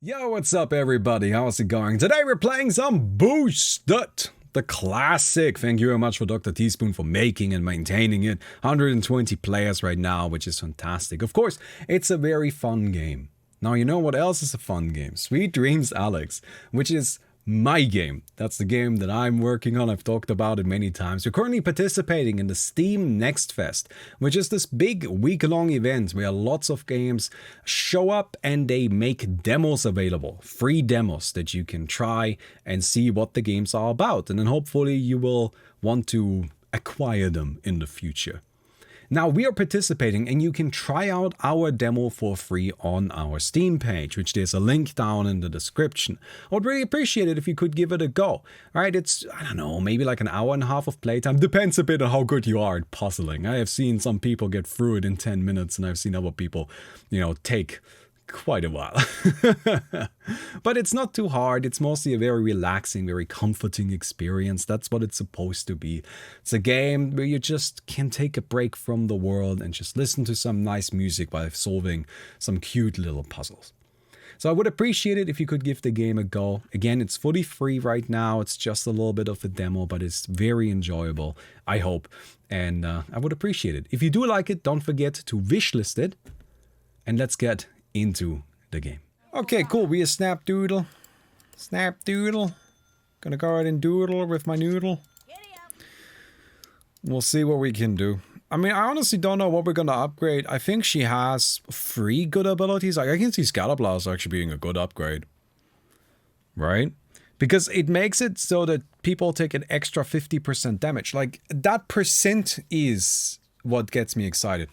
Yo, what's up everybody? How's it going? Today we're playing some Boosted, the classic. Thank you very much for Dr. Teaspoon for making and maintaining it. 120 players right now, which is fantastic. Of course, it's a very fun game. Now, you know what else is a fun game? Sweet Dreams Alex, which is my game. That's the game that I'm working on. I've talked about it many times. We're currently participating in the Steam Next Fest, which is this big week-long event where lots of games show up and they make demos available. Free demos that you can try and see what the games are about. And then hopefully you will want to acquire them in the future. Now we are participating and you can try out our demo for free on our Steam page, which there's a link down in the description. I would really appreciate it if you could give it a go. Right? It's, I don't know, maybe like an hour and a half of playtime. Depends a bit on how good you are at puzzling. I have seen some people get through it in 10 minutes and I've seen other people, take quite a while. But it's not too hard. It's mostly a very relaxing, very comforting experience. That's what it's supposed to be. It's a game where you just can take a break from the world and just listen to some nice music while solving some cute little puzzles. So I would appreciate it if you could give the game a go. Again, it's fully free right now. It's just a little bit of a demo, but it's very enjoyable, I hope. And I would appreciate it. If you do like it, don't forget to wishlist it. And let's get into the game. Okay, cool. We are Snapdoodle. Snapdoodle. Gonna go ahead and doodle with my noodle. We'll see what we can do. I mean, I honestly don't know what we're gonna upgrade. I think she has 3 good abilities. Like, I can see Scatter Blast actually being a good upgrade. Right? Because it makes it so that people take an extra 50% damage. Like, that percent is what gets me excited.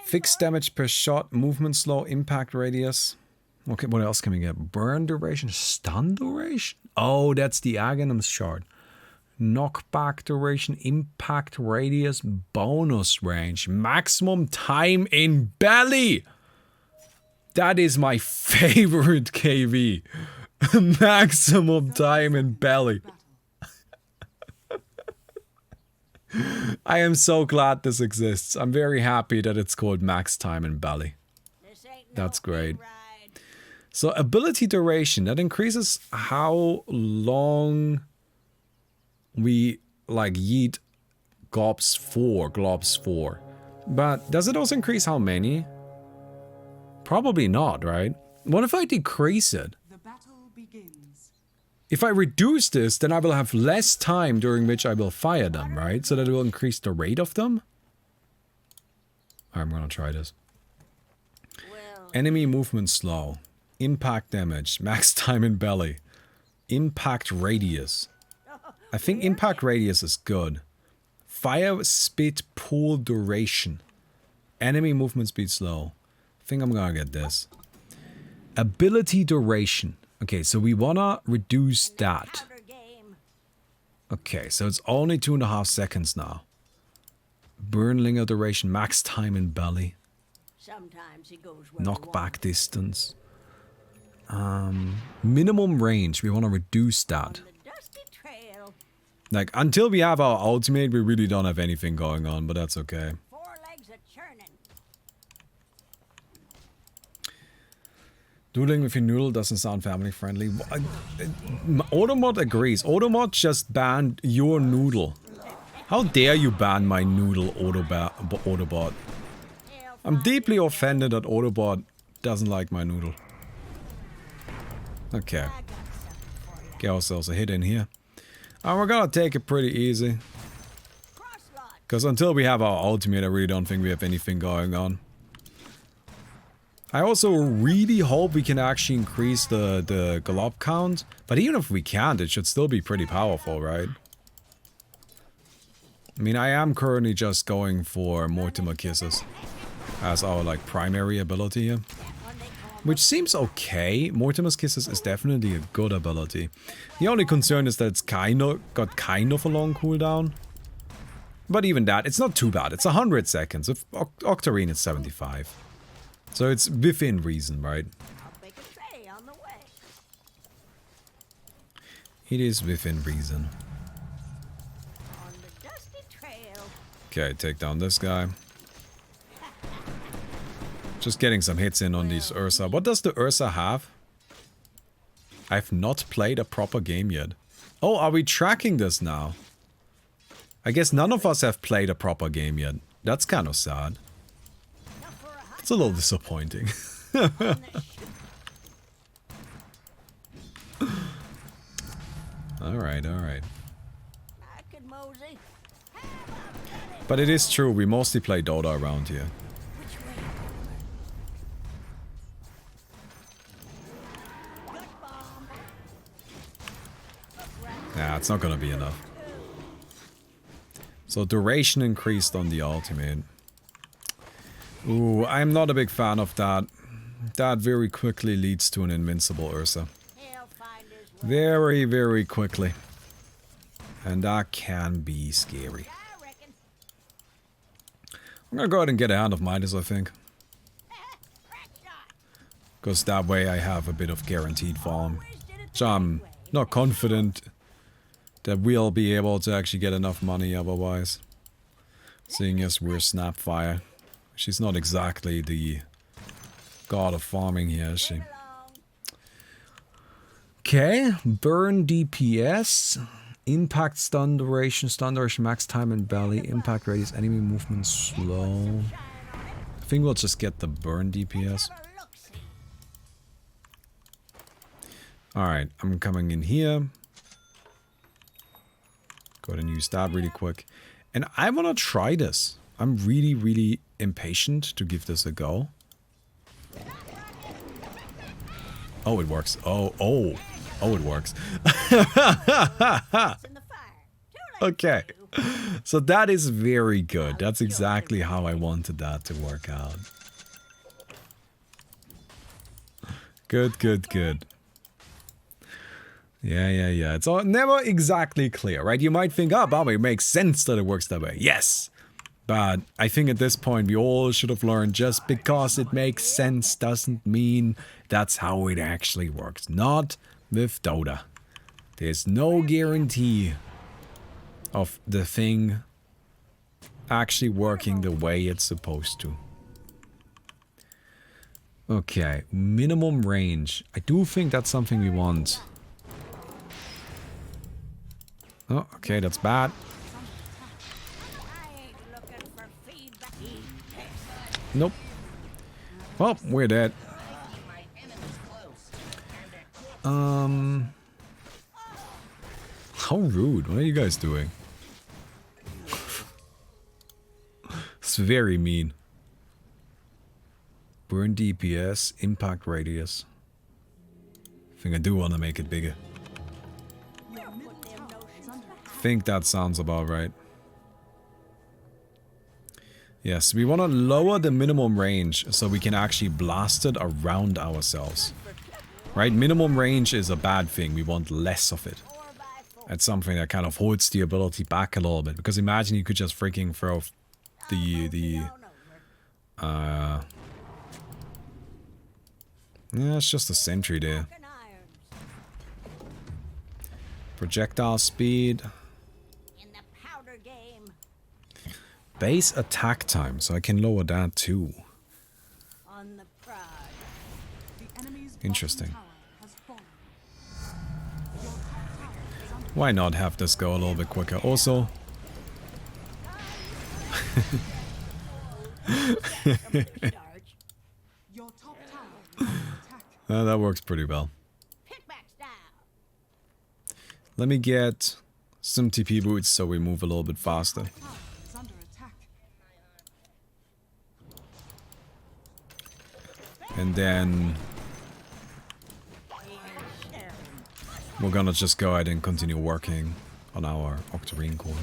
Fixed damage per shot, movement slow, impact radius. Okay, what else can we get? Burn duration, stun duration? Oh, that's the Aghanim's shard. Knockback duration, impact radius, bonus range, maximum time in belly. That is my favorite KV. Maximum time in belly. I am so glad this exists. I'm very happy that it's called Max Time in Belly. That's great. So ability duration, that increases how long we like yeet globs for. But does it also increase how many? Probably not, right? What if I decrease it? If I reduce this, then I will have less time during which I will fire them, right? So that it will increase the rate of them? I'm gonna try this. Enemy movement slow. Impact damage. Max time in belly. Impact radius. I think impact radius is good. Fire speed pool duration. Enemy movement speed slow. I think I'm gonna get this. Ability duration. Okay, so we wanna reduce that. Okay, so it's only 2.5 seconds now. Burnlinger duration, max time in belly. Knockback distance. Minimum range, we wanna reduce that. Like, until we have our ultimate, we really don't have anything going on, but that's okay. Doodling with your noodle doesn't sound family friendly. Automod agrees. Automod just banned your noodle. How dare you ban my noodle, Autobot? I'm deeply offended that Autobot doesn't like my noodle. Okay. Get ourselves a hit in here. And we're gonna take it pretty easy. Because until we have our ultimate, I really don't think we have anything going on. I also really hope we can actually increase the glob count. But even if we can't, it should still be pretty powerful, right? I mean, I am currently just going for Mortimer Kisses as our, like, primary ability here. Which seems okay. Mortimer's Kisses is definitely a good ability. The only concern is that it's got kind of a long cooldown. But even that, it's not too bad. It's 100 seconds. With Octarine, it's 75. So it's within reason, right? It is within reason. Okay, take down this guy. Just getting some hits in on these Ursa. What does the Ursa have? I've not played a proper game yet. Oh, are we tracking this now? I guess none of us have played a proper game yet. That's kind of sad. It's a little disappointing. Alright, alright. But it is true, we mostly play Dota around here. Nah, it's not gonna be enough. So duration increased on the ultimate. Ooh, I'm not a big fan of that. That very quickly leads to an invincible Ursa. Very, very quickly. And that can be scary. I'm gonna go ahead and get a Hand of Midas, I think. Because that way I have a bit of guaranteed farm. So I'm not confident that we'll be able to actually get enough money otherwise. Seeing as we're Snapfire. She's not exactly the god of farming here, is she? Okay, burn DPS. Impact stun duration max time and belly. Impact radius, enemy movement slow. I think we'll just get the burn DPS. Alright, I'm coming in here. Go ahead and use that really quick. And I want to try this. I'm really, really impatient to give this a go. Oh, it works. Oh, it works. Okay. So that is very good. That's exactly how I wanted that to work out. Good, good, good. Yeah. It's never exactly clear, right? You might think, oh, Baumi, it makes sense that it works that way. Yes. But I think at this point we all should have learned just because it makes sense doesn't mean that's how it actually works. Not with Dota. There's no guarantee of the thing actually working the way it's supposed to. Okay, minimum range. I do think that's something we want. Oh, okay, that's bad. Nope. Well, we're dead. How rude. What are you guys doing? It's very mean. Burn DPS, impact radius. I think I do want to make it bigger. I think that sounds about right. Yes, we want to lower the minimum range so we can actually blast it around ourselves. Right? Minimum range is a bad thing. We want less of it. It's something that kind of holds the ability back a little bit. Because imagine you could just freaking throw yeah, it's just a sentry there. Projectile speed. Base attack time, so I can lower that too. Interesting. Why not have this go a little bit quicker? Also, that works pretty well. Let me get some TP boots so we move a little bit faster. And then we're gonna just go ahead and continue working on our Octarine core.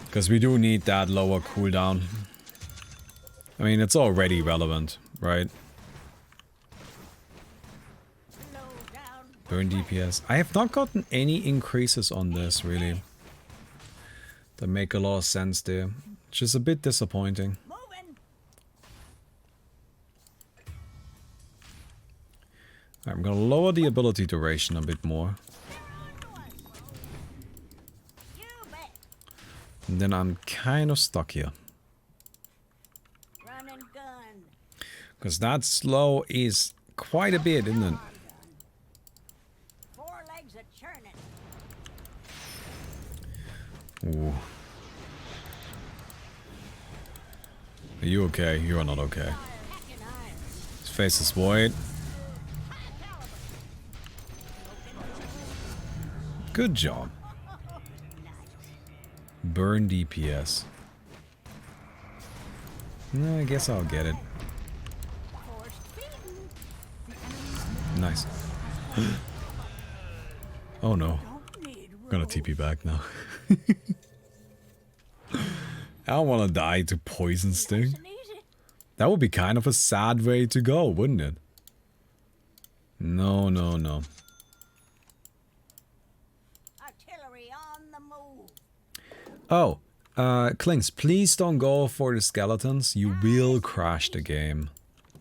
Because we do need that lower cooldown. I mean, it's already relevant, right? Burn DPS. I have not gotten any increases on this, really. That make a lot of sense there. Which is a bit disappointing. I'm gonna lower the ability duration a bit more. And then I'm kind of stuck here. Because that slow is quite a bit, isn't it? 4 legs a churning. Ooh. Are you okay? You are not okay. His face is white. Good job. Burn DPS. No, I guess I'll get it. Nice. Oh no. I'm gonna TP back now. I don't want to die to poison sting. That would be kind of a sad way to go, wouldn't it? No, no, no. Artillery on the move. Oh, Klings, please don't go for the skeletons. You will crash the game.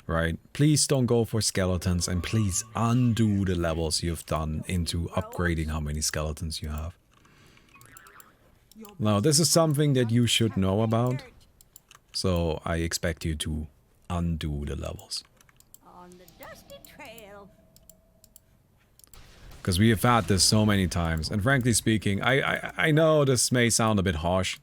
Right? Please don't go for skeletons, and please undo the levels you've done into upgrading how many skeletons you have. Now, this is something that you should know about. So I expect you to undo the levels. On the dusty trail. Because we have had this so many times. And frankly speaking, I know this may sound a bit harsh.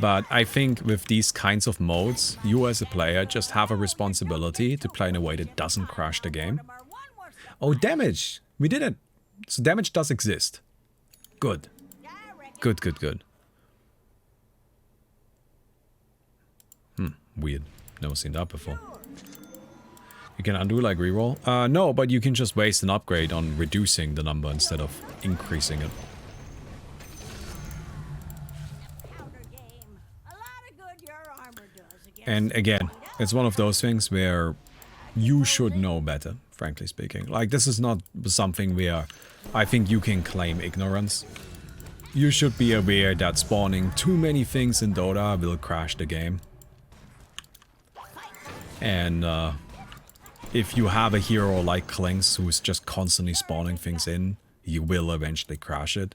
But I think with these kinds of modes, you as a player just have a responsibility to play in a way that doesn't crash the game. Oh, damage! We did it! So damage does exist. Good. Good, good, good. Weird. Never seen that before. You can undo like reroll? No, but you can just waste an upgrade on reducing the number instead of increasing it. And again, it's one of those things where you should know better, frankly speaking. Like, this is not something where I think you can claim ignorance. You should be aware that spawning too many things in Dota will crash the game. And if you have a hero like Klings who's just constantly spawning things in, you will eventually crash it.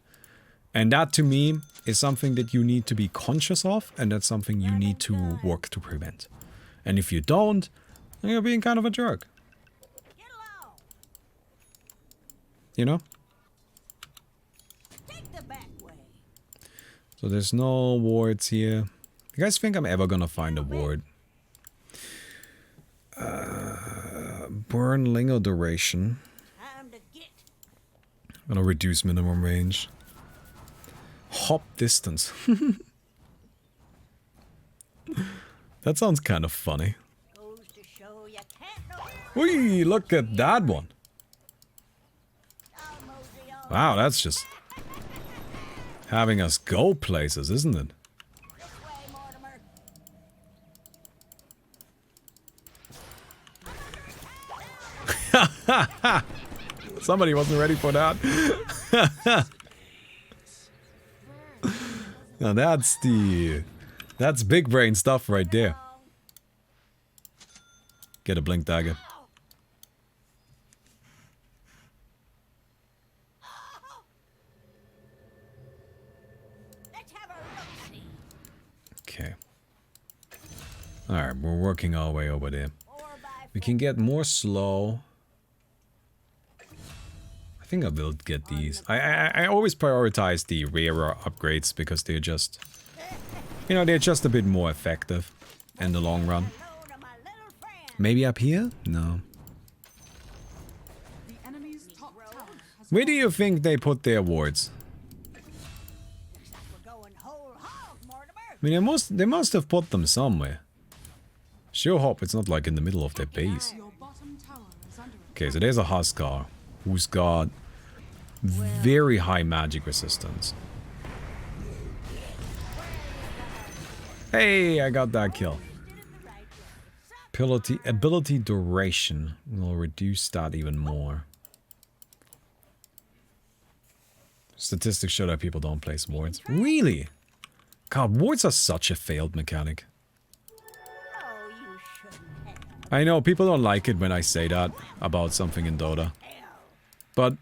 And that, to me, is something that you need to be conscious of, and that's something you need to work to prevent. And if you don't, then you're being kind of a jerk. You know? So there's no wards here. You guys think I'm ever gonna find a ward? Burn linger duration. I'm gonna reduce minimum range. Hop distance. That sounds kind of funny. Whee, look at that one. Wow, that's just having us go places, isn't it? Somebody wasn't ready for that. Now that's big brain stuff right there. Get a blink dagger. Okay. Alright, we're working our way over there. We can get more slow. I think I will get these. I always prioritize the rarer upgrades because they're just, you know, they're just a bit more effective in the long run. Maybe up here? No. Where do you think they put their wards? I mean, they must have put them somewhere. Sure hope it's not like in the middle of their base. Okay, so there's a Huskar who's got very high magic resistance. Hey, I got that kill. Ability duration will reduce that even more. Statistics show that people don't place wards. Really? God, wards are such a failed mechanic. I know, people don't like it when I say that about something in Dota. But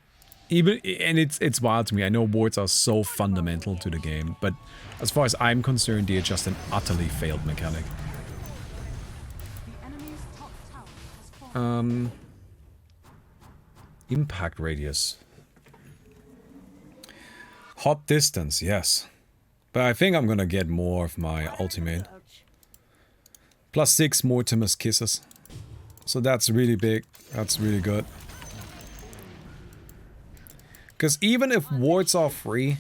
even, and it's wild to me, I know wards are so fundamental to the game, but as far as I'm concerned, they're just an utterly failed mechanic. Impact radius. Hop distance, yes. But I think I'm gonna get more of my ultimate. +6 Mortimer's Kisses. So that's really big. That's really good. Because even if wards are free,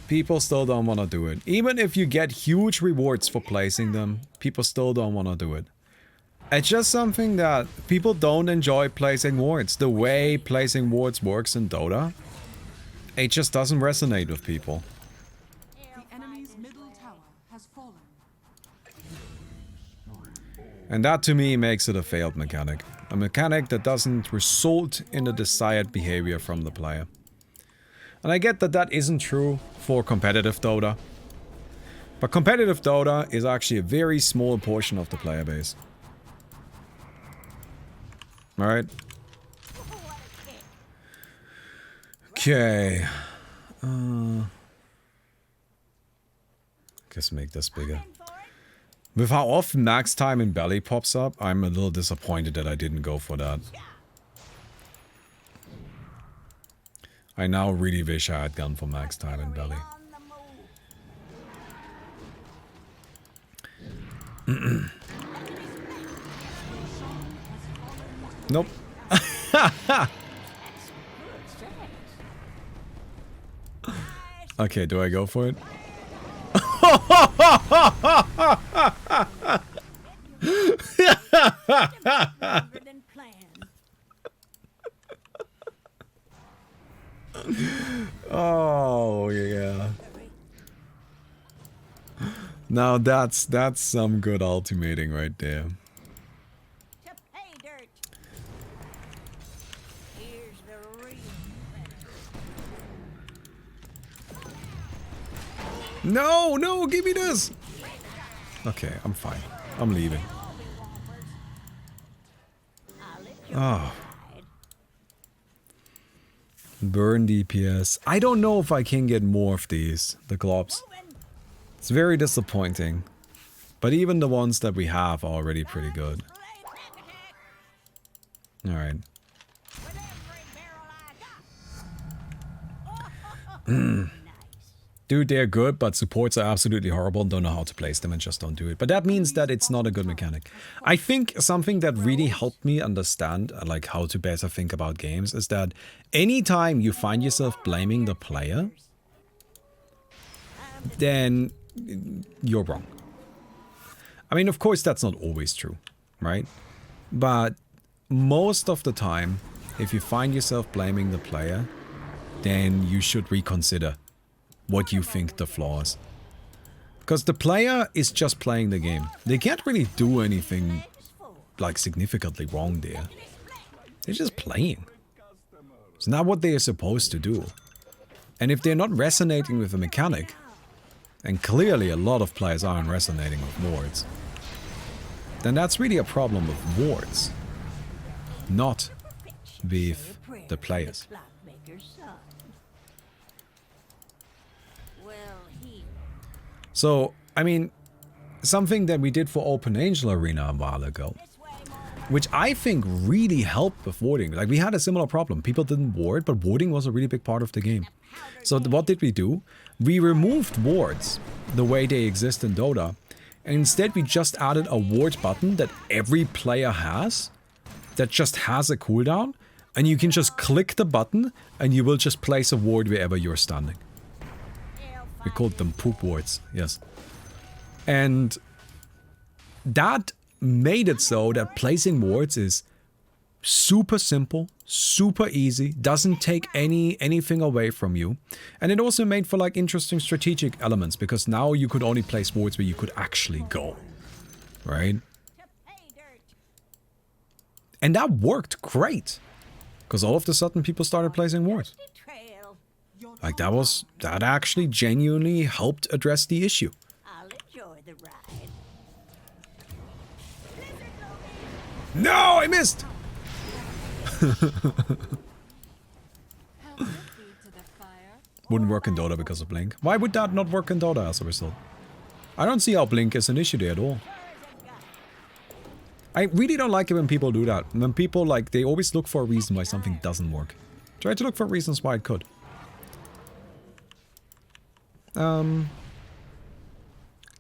people still don't want to do it. Even if you get huge rewards for placing them, people still don't want to do it. It's just something that people don't enjoy placing wards. The way placing wards works in Dota, it just doesn't resonate with people. The enemy's middle tower has fallen. And that to me makes it a failed mechanic. A mechanic that doesn't result in the desired behavior from the player. And I get that that isn't true for competitive Dota. But competitive Dota is actually a very small portion of the player base. Alright. Okay. Guess make this bigger. With how often max time in belly pops up, I'm a little disappointed that I didn't go for that. I now really wish I had gone for max time in belly. Nope. Okay, do I go for it? Oh yeah. Now that's some good ultimating right there. To pay dirt. Here's the real winner. No, no, give me this. Okay, I'm fine. I'm leaving. Oh. Burn DPS. I don't know if I can get more of these, the globs. It's very disappointing. But even the ones that we have are already pretty good. Alright. Dude, they're good, but supports are absolutely horrible and don't know how to place them and just don't do it. But that means that it's not a good mechanic. I think something that really helped me understand like how to better think about games is that anytime you find yourself blaming the player, then you're wrong. I mean, of course, that's not always true, right? But most of the time, if you find yourself blaming the player, then you should reconsider what you think the flaw is. Because the player is just playing the game. They can't really do anything like significantly wrong there. They're just playing. It's not what they are supposed to do. And if they're not resonating with the mechanic, and clearly a lot of players aren't resonating with wards, then that's really a problem with wards, not with the players. So, I mean, something that we did for Open Angel Arena a while ago, which I think really helped with warding. Like, we had a similar problem. People didn't ward, but warding was a really big part of the game. So what did we do? We removed wards the way they exist in Dota, and instead we just added a ward button that every player has, that just has a cooldown, and you can just click the button, and you will just place a ward wherever you're standing. We called them poop wards, yes. And that made it so that placing wards is super simple, super easy, doesn't take anything away from you. And it also made for like interesting strategic elements, because now you could only place wards where you could actually go, right? And that worked great, because all of a sudden people started placing wards. Like that actually genuinely helped address the issue. I'll enjoy the ride. No, I missed! Wouldn't work in Dota because of Blink. Why would that not work in Dota as a result? I don't see how Blink is an issue there at all. I really don't like it when people do that. When people, like, they always look for a reason why something doesn't work. Try to look for reasons why it could. It's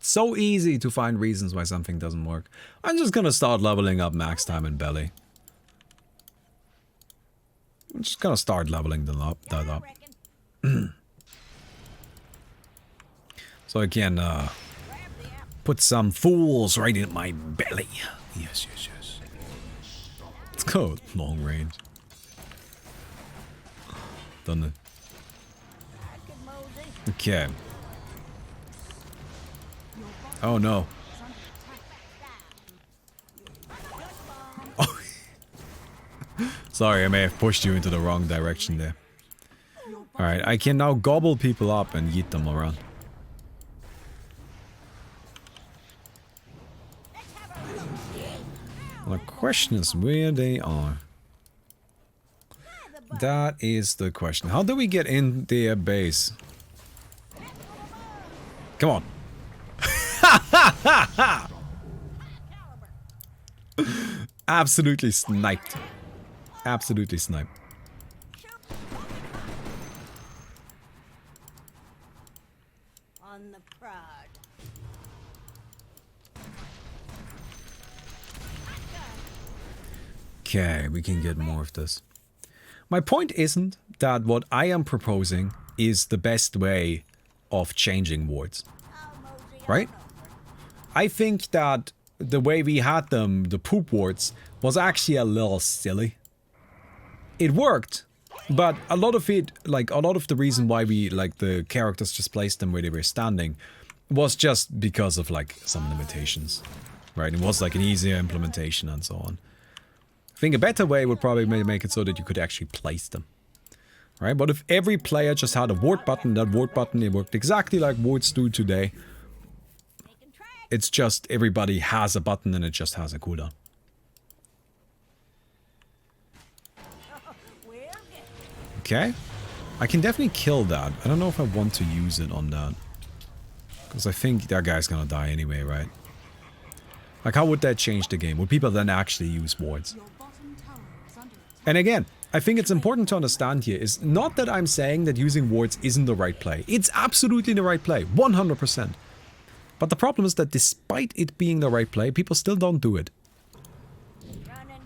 so easy to find reasons why something doesn't work. I'm just gonna start leveling up max time and belly. I'm just gonna start leveling them up, that up. So I can put some fools right in my belly. Yes, yes, yes. Let's go long range. Done it. Okay. Oh no. Oh. Sorry, I may have pushed you into the wrong direction there. Alright, I can now gobble people up and yeet them around. The question is where they are. That is the question. How do we get in their base? Come on. Absolutely sniped. Absolutely sniped. On the prod. Okay, we can get more of this. My point isn't that what I am proposing is the best way of changing wards. Right? I think that the way we had them, the poop wards, was actually a little silly. It worked, but a lot of it, like a lot of the reason why we, like the characters just placed them where they were standing was just because of like some limitations. Right? It was like an easier implementation and so on. I think a better way would probably make it so that you could actually place them. Right? But if every player just had a ward button, that ward button, it worked exactly like wards do today. It's just everybody has a button and it just has a cooldown. Okay. I can definitely kill that. I don't know if I want to use it on that. Because I think that guy's gonna die anyway, right? Like, how would that change the game? Would people then actually use wards? And again, I think it's important to understand here is not that I'm saying that using wards isn't the right play. It's absolutely the right play, 100%. But the problem is that despite it being the right play, people still don't do it.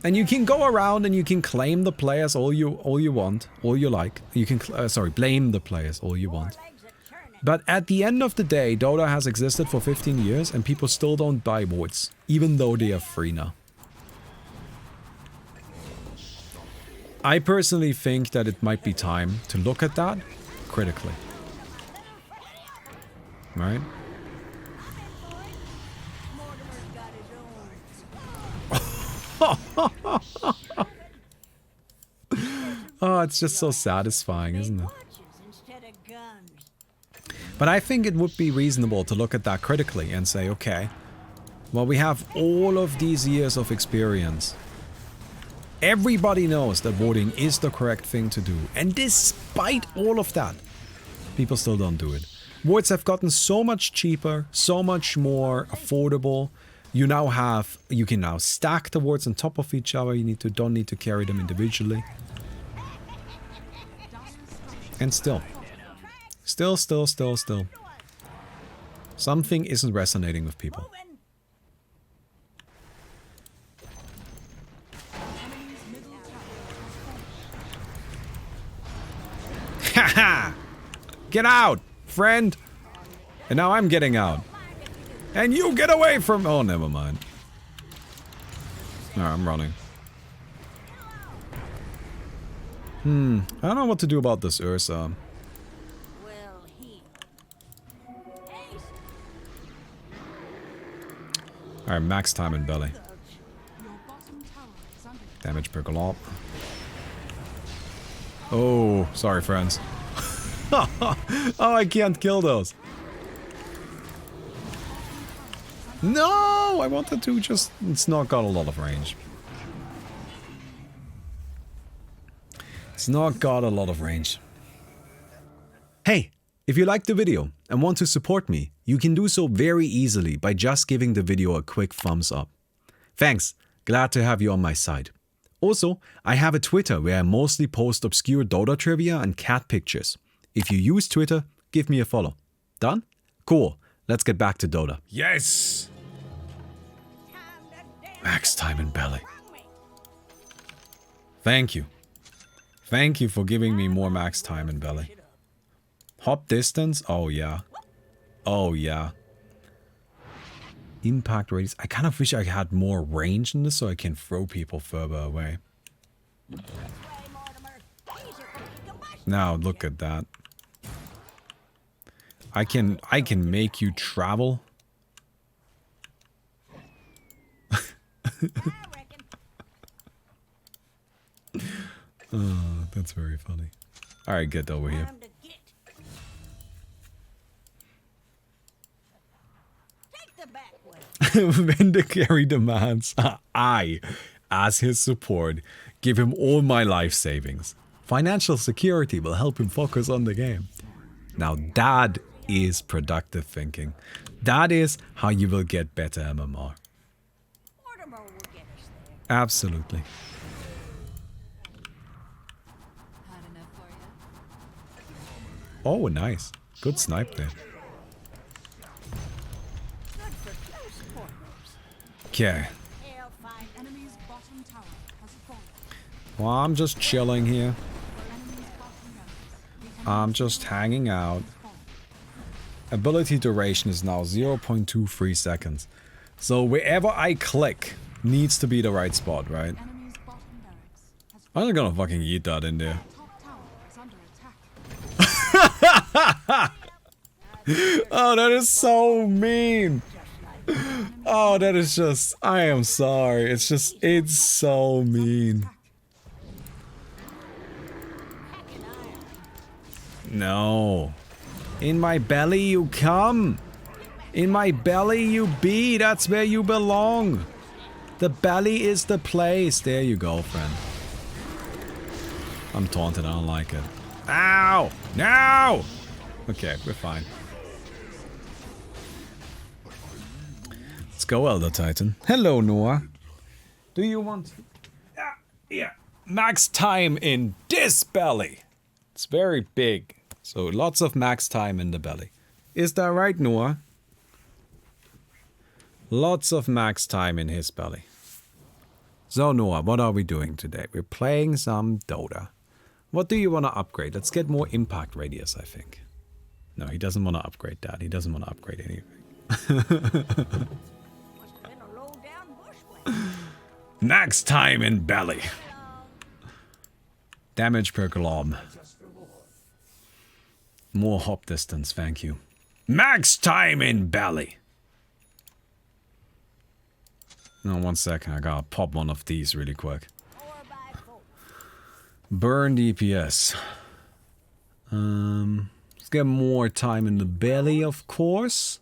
And you can go around and you can claim the players all you want, all you like. You can, blame the players all you want. But at the end of the day, Dota has existed for 15 years and people still don't buy wards, even though they are free now. I personally think that it might be time to look at that critically. Right? Oh, it's just so satisfying, isn't it? But I think it would be reasonable to look at that critically and say, okay, well, we have all of these years of experience. Everybody knows that warding is the correct thing to do. And despite all of that, people still don't do it. Wards have gotten so much cheaper, so much more affordable. You can now stack the wards on top of each other. You don't need to carry them individually. And still. Something isn't resonating with people. Haha! Get out, friend! And now I'm getting out. And you get away from... Oh, never mind. No, I'm running. I don't know what to do about this Ursa. Alright, max time in belly. Damage per glop. Oh, sorry friends. Oh, I can't kill those. No, I wanted to just... It's not got a lot of range. It's not got a lot of range. Hey, if you liked the video and want to support me, you can do so very easily by just giving the video a quick thumbs up. Thanks, Glad to have you on my side. Also, I have a Twitter where I mostly post obscure Dota trivia and cat pictures. If you use Twitter, give me a follow. Done? Cool. Let's get back to Dota. Yes! Max time in belly. Thank you. Thank you for giving me more max time in belly. Hop distance? Oh yeah. Oh yeah. Impact radius. I kind of wish I had more range in this so I can throw people further away. Now look at that. I can make you travel. Oh, that's very funny. Alright, get over here. When the carry demands, I, as his support, give him all my life savings. Financial security will help him focus on the game. Now that is productive thinking. That is how you will get better MMR. Absolutely. Oh, nice. Good snipe there. Okay. Well, I'm just chilling here. I'm just hanging out. Ability duration is now 0.23 seconds. So wherever I click needs to be the right spot, right? I'm not gonna fucking eat that in there. Oh, that is so mean. Oh, that is just... I am sorry. It's just... It's so mean. No. In my belly you come. In my belly you be. That's where you belong. The belly is the place. There you go, friend. I'm taunted. I don't like it. Ow! No! Okay, we're fine. Let's go, Elder Titan. Hello, Noah. Do you want... yeah. Max time in this belly. It's very big. So lots of max time in the belly. Is that right, Noah? Lots of max time in his belly. So, Noah, what are we doing today? We're playing some Dota. What do you want to upgrade? Let's get more impact radius, I think. No, he doesn't want to upgrade that. He doesn't want to upgrade anything. Max time in belly. Damage per glob. More hop distance, thank you. Max time in belly. No, 1 second. I gotta pop one of these really quick. Burn DPS. Let's get more time in the belly, of course.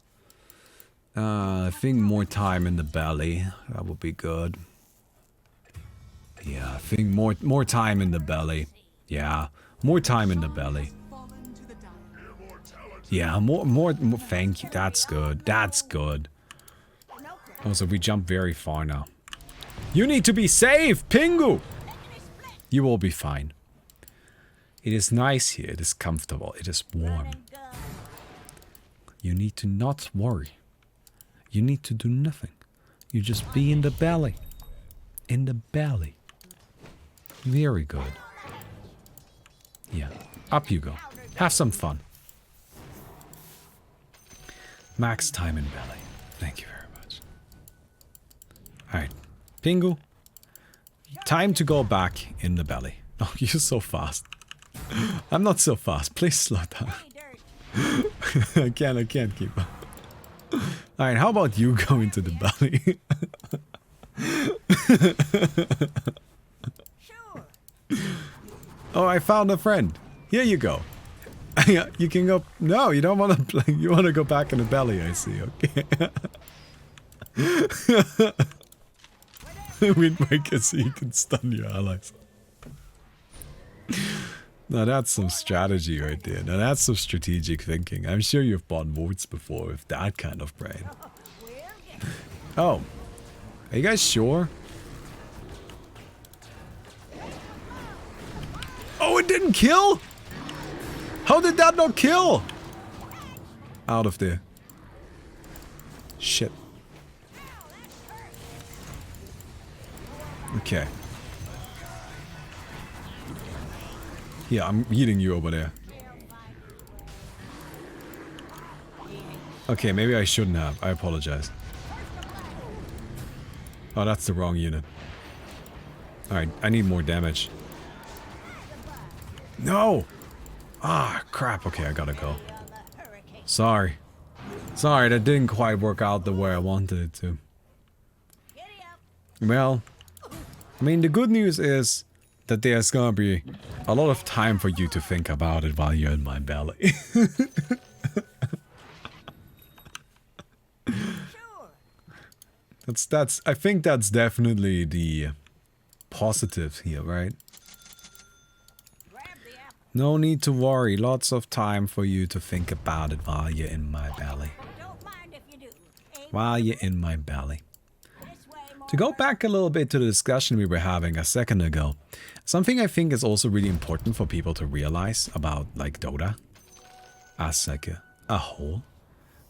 I think more time in the belly. That would be good. Yeah, I think more time in the belly. Yeah, more time in the belly. Yeah, more. Thank you. That's good. That's good. Oh, so we jump very far now. You need to be safe, Pingu! You will be fine. It is nice here. It is comfortable. It is warm. You need to not worry. You need to do nothing. You just be in the belly. In the belly. Very good. Yeah. Up you go. Have some fun. Max time in belly. Thank you very much. Alright. Pingu. Time to go back in the belly. Oh, you're so fast. I'm not so fast. Please slow down. I can't keep up. Alright, how about you go into the belly? Oh, I found a friend. Here you go. You can go... No, you don't want to play. You want to go back in the belly, I see. Okay. Windbreaker so you can stun your allies. Now that's some strategy right there. Now that's some strategic thinking. I'm sure you've bought votes before with that kind of brain. Oh. Are you guys sure? didn't kill? How did that not kill? Out of there. Shit. Okay. Yeah, I'm eating you over there. Okay, maybe I shouldn't have. I apologize. Oh, that's the wrong unit. Alright, I need more damage. No! Ah, crap. Okay, I gotta go. Sorry. Sorry, that didn't quite work out the way I wanted it to. Well, I mean, the good news is that there's gonna be a lot of time for you to think about it while you're in my belly. I think that's definitely the positive here, right? No need to worry, lots of time for you to think about it while you're in my belly. While you're in my belly. To go back a little bit to the discussion we were having a second ago, something I think is also really important for people to realize about like Dota as like a whole.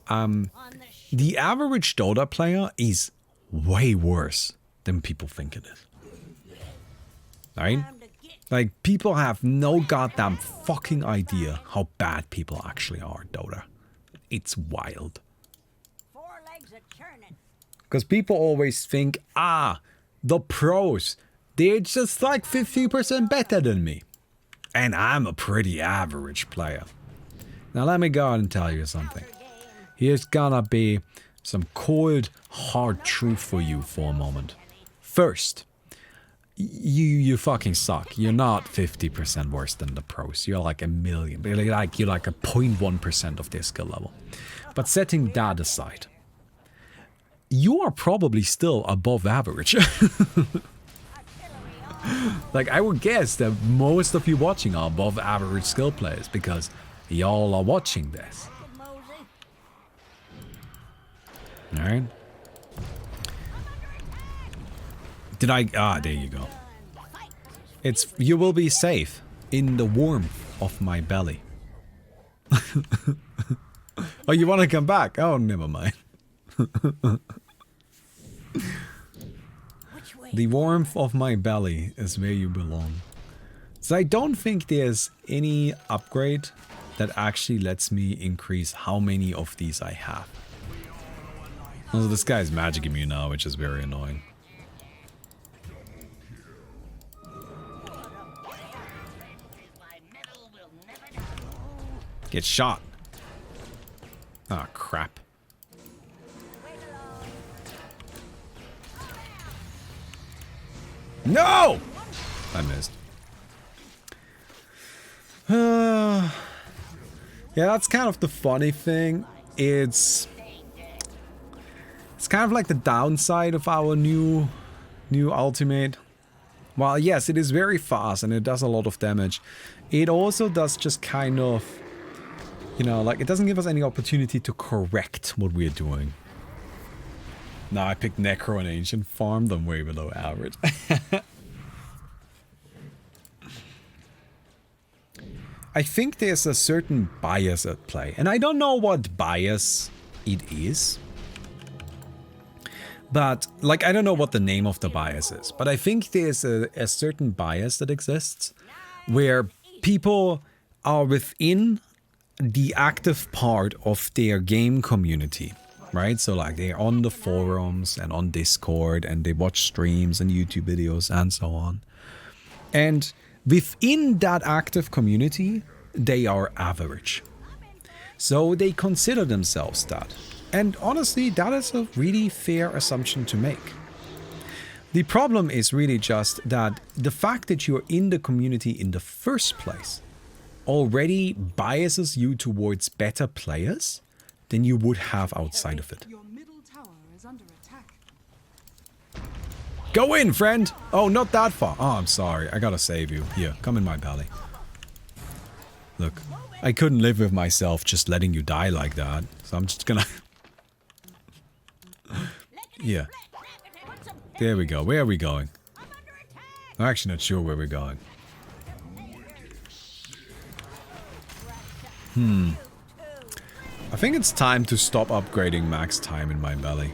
The average Dota player is way worse than people think it is. Right? Like, people have no goddamn fucking idea how bad people actually are in Dota. It's wild. Because people always think, the pros, they're just like 50% better than me. And I'm a pretty average player. Now let me go on and tell you something. Here's gonna be some cold, hard truth for you for a moment. First, you fucking suck. You're not 50% worse than the pros. You're like a million. You're like a 0.1% of their skill level. But setting that aside, you are probably still above average. Like, I would guess that most of you watching are above average skill players because y'all are watching this. Alright. Did I... there you go. You will be safe in the warmth of my belly. Oh, you want to come back? Oh, never mind. The warmth of my belly is where you belong. So I don't think there's any upgrade that actually lets me increase how many of these I have. Also, this guy is magic immune now, which is very annoying. Get shot. Ah, crap. No! I missed. Yeah, that's kind of the funny thing. It's kind of like the downside of our new ultimate. While yes, it is very fast and it does a lot of damage, it also does just kind of, you know, like, it doesn't give us any opportunity to correct what we're doing. Now I picked Necro and Ancient Farm, them way below average. I think there's a certain bias at play, and I don't know what bias it is. But, like, I don't know what the name of the bias is, but I think there's a certain bias that exists where people are within the active part of their game community, right? So, like, they're on the forums and on Discord and they watch streams and YouTube videos and so on. And within that active community, they are average. So they consider themselves that. And honestly, that is a really fair assumption to make. The problem is really just that the fact that you're in the community in the first place already biases you towards better players than you would have outside of it. Your middle tower is under attack. Go in, friend! Oh, not that far. Oh, I'm sorry. I gotta save you. Here, come in my belly. Look, I couldn't live with myself just letting you die like that. So I'm just gonna... Yeah. There we go. Where are we going? I'm actually not sure where we're going. I think it's time to stop upgrading max time in my belly.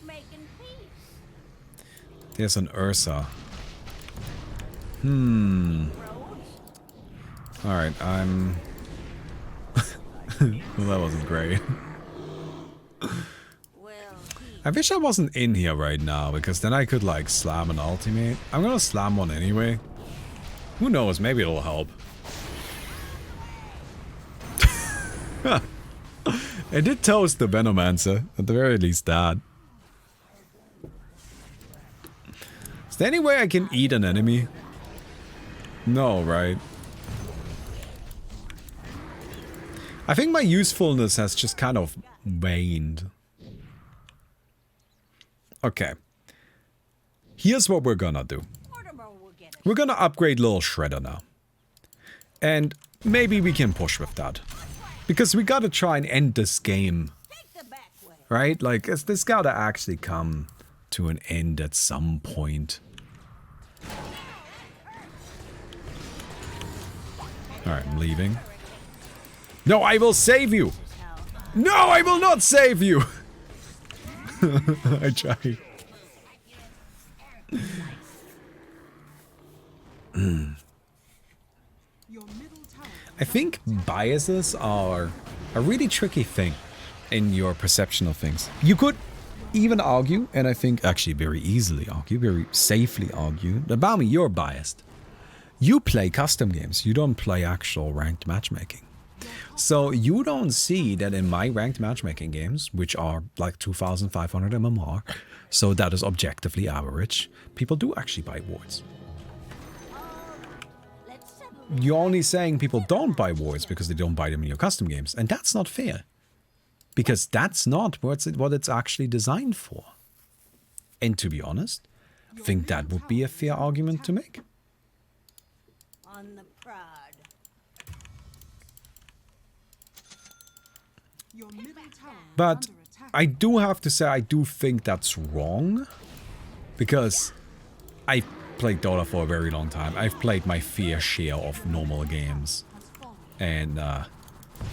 Making peace. There's an Ursa. Roads. Alright, I'm... well, that wasn't great. Well, he. I wish I wasn't in here right now, because then I could, like, slam an ultimate. I'm gonna slam one anyway. Who knows, maybe it'll help. It did toast the Venomancer, at the very least that. Is there any way I can eat an enemy? No, right? I think my usefulness has just kind of waned. Okay. Here's what we're gonna do. Mortimer will get it. We're gonna upgrade Little Shredder now. And maybe we can push with that. Because we gotta try and end this game. Take the back way. Right? Like, this gotta actually come to an end at some point. Alright, I'm leaving. No, I will save you! No, I will not save you! I tried. I think biases are a really tricky thing in your perception of things. You could even argue, and I think actually very easily argue, very safely argue, that Baumi, you're biased. You play custom games, you don't play actual ranked matchmaking. So you don't see that in my ranked matchmaking games, which are like 2,500 MMR, so that is objectively average, people do actually buy wards. Let's settle. You're only saying people don't buy wards because they don't buy them in your custom games, and that's not fair. Because that's not what it's actually designed for. And to be honest, I think that would be a fair argument to make. On the prod. Your middle tower is But under attack. I do have to say I do think that's wrong. Because I've played Dota for a very long time. I've played my fair share of normal games. And,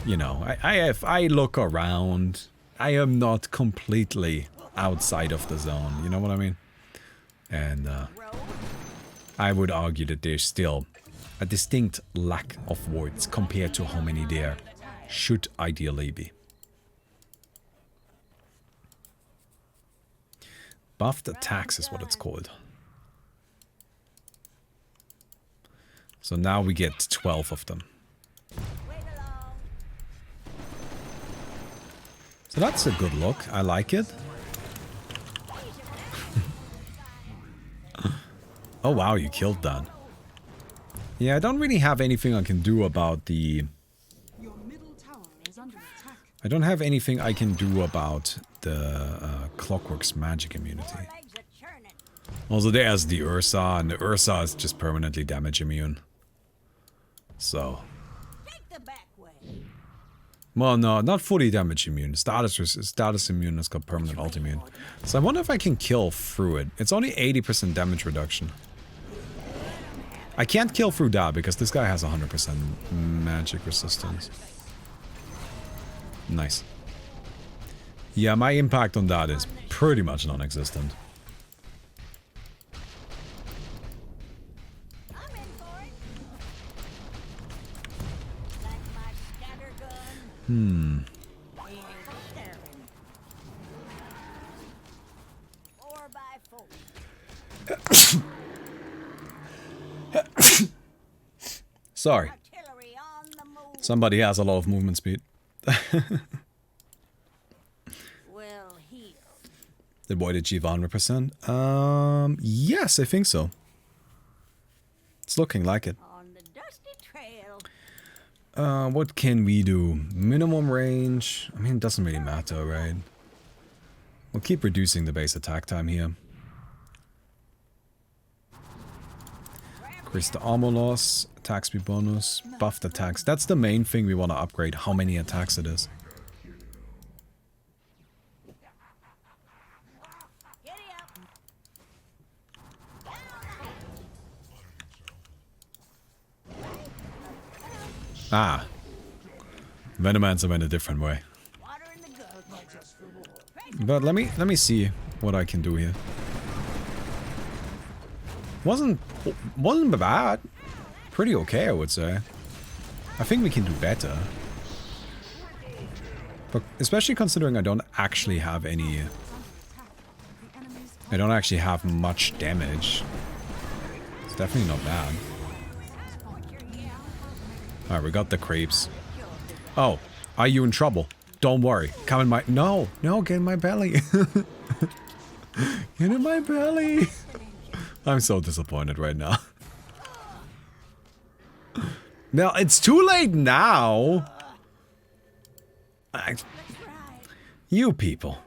you know, I look around. I am not completely outside of the zone. You know what I mean? And I would argue that there's still a distinct lack of wards compared to how many there should ideally be. Buffed attacks is what it's called. So now we get 12 of them. Wait along. So that's a good look. I like it. Oh wow, you killed that. Yeah, I don't really have anything I can do about the... Your middle tower is under attack. I don't have anything I can do about the Clockwork's magic immunity. Legs are churning. Also, there's the Ursa, and the Ursa is just permanently damage immune. So... Take the back way. Well, no, not fully damage immune. Status immune has got permanent ult immune. So I wonder if I can kill through it. It's only 80% damage reduction. I can't kill through that because this guy has 100% magic resistance. Nice. Yeah, my impact on that is pretty much non-existent. I'm in for it. Like my scatter gun. We ain't staring. 4 by 4. Sorry. Artillery on the move. Somebody has a lot of movement speed. Will heal. Did Void achieve 100%? Yes, I think so. It's looking like it. On the dusty trail. What can we do? Minimum range? I mean, it doesn't really matter, right? We'll keep reducing the base attack time here. Increase the armor loss, attack speed bonus, buffed attacks. That's the main thing we want to upgrade, how many attacks it is. Giddy up. Ah. Venomancer went a different way. Water in the gulch. But let me see what I can do here. Wasn't bad. Pretty okay, I would say. I think we can do better. But especially considering I don't actually have any... I don't actually have much damage. It's definitely not bad. Alright, we got the creeps. Oh, are you in trouble? Don't worry. Come in my... No, get in my belly. Get in my belly. I'm so disappointed right now. Now, it's too late now. You people.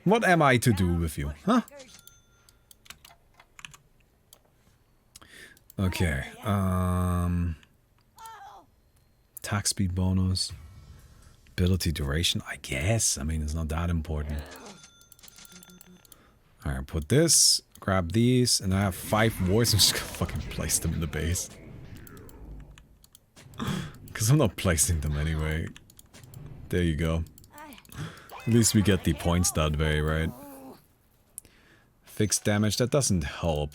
What am I to do with you, huh? Okay, attack speed bonus. Ability duration, I guess. I mean, it's not that important. Alright, put this, grab these, and I have 5 wards. I'm just gonna fucking place them in the base. Because I'm not placing them anyway. There you go. At least we get the points that way, right? Fixed damage, that doesn't help.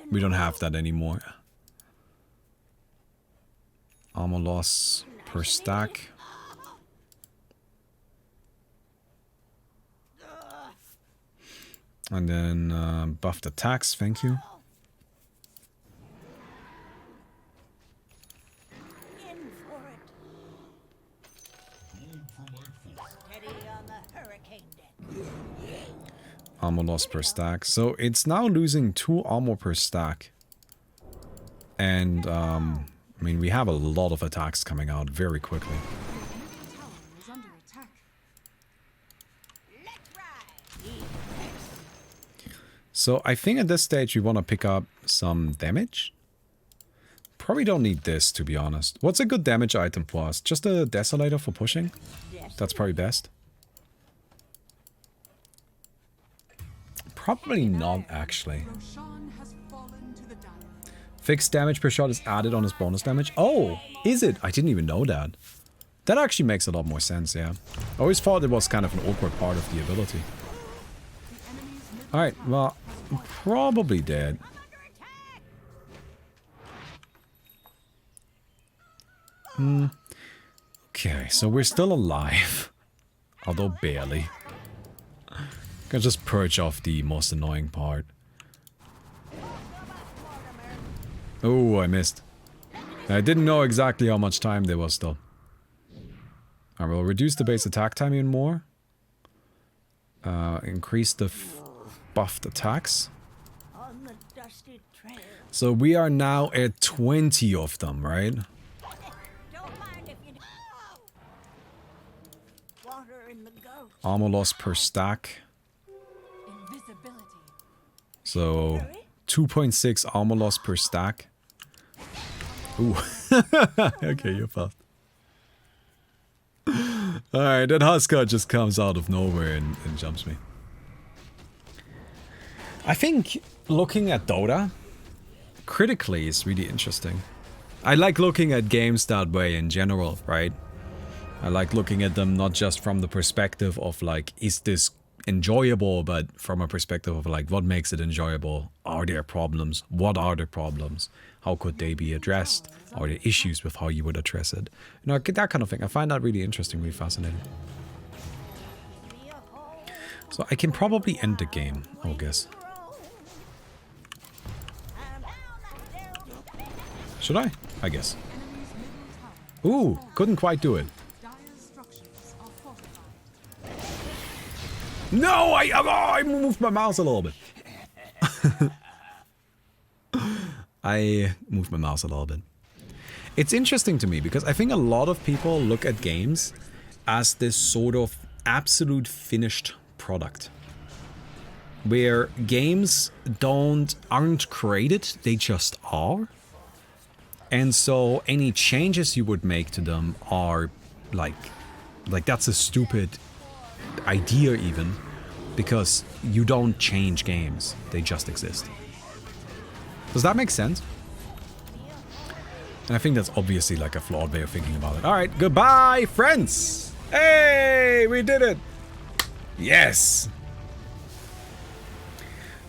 We don't have that anymore. Armor loss per stack. And then buffed attacks, thank you. In for it. Steady on the hurricane deck. Armor loss per stack. So it's now losing 2 armor per stack. And, I mean, we have a lot of attacks coming out very quickly. So I think at this stage we want to pick up some damage. Probably don't need this, to be honest. What's a good damage item for us? Just a Desolator for pushing? That's probably best. Probably not, actually. Fixed damage per shot is added on his bonus damage. Oh, is it? I didn't even know that. That actually makes a lot more sense, yeah. I always thought it was kind of an awkward part of the ability. Alright, well, I'm probably dead. Okay, so we're still alive. Although barely. Can just purge off the most annoying part. Oh, I missed. I didn't know exactly how much time there was still. I will reduce the base attack time even more. Increase the buffed attacks. On the dusty trail. So we are now at 20 of them, right? Don't mind if you do. Water in the gulch. Armor loss per stack. Invisibility. So 2.6 armor loss per stack. Ooh. Okay, you're fast. Alright, that Huskar just comes out of nowhere and jumps me. I think looking at Dota critically is really interesting. I like looking at games that way in general, right? I like looking at them not just from the perspective of like, is this enjoyable, but from a perspective of like, what makes it enjoyable? Are there problems? What are the problems? How could they be addressed? Are there issues with how you would address it? You know, that kind of thing. I find that really interesting, really fascinating. So I can probably end the game, I guess. Should I? I guess. Ooh, couldn't quite do it. No, I moved my mouse a little bit. I moved my mouse a little bit. It's interesting to me because I think a lot of people look at games as this sort of absolute finished product. Where games aren't created, they just are. And so any changes you would make to them are like that's a stupid idea even, because you don't change games, they just exist. Does that make sense? I think that's obviously like a flawed way of thinking about it. All right, goodbye, friends. Hey, we did it. Yes.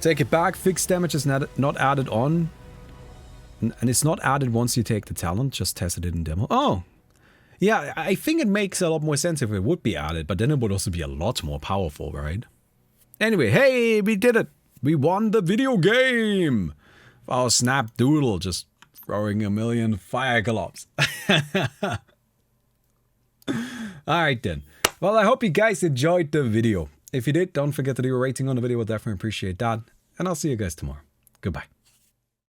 Take it back. Fixed damage is not added on. And it's not added once you take the talent. Just tested it in demo. Oh. Yeah, I think it makes a lot more sense if it would be added. But then it would also be a lot more powerful, right? Anyway, hey, we did it. We won the video game. Our Snap Doodle just throwing a million fire globs. Alright then. Well, I hope you guys enjoyed the video. If you did, don't forget to leave a rating on the video. We'll definitely appreciate that. And I'll see you guys tomorrow. Goodbye.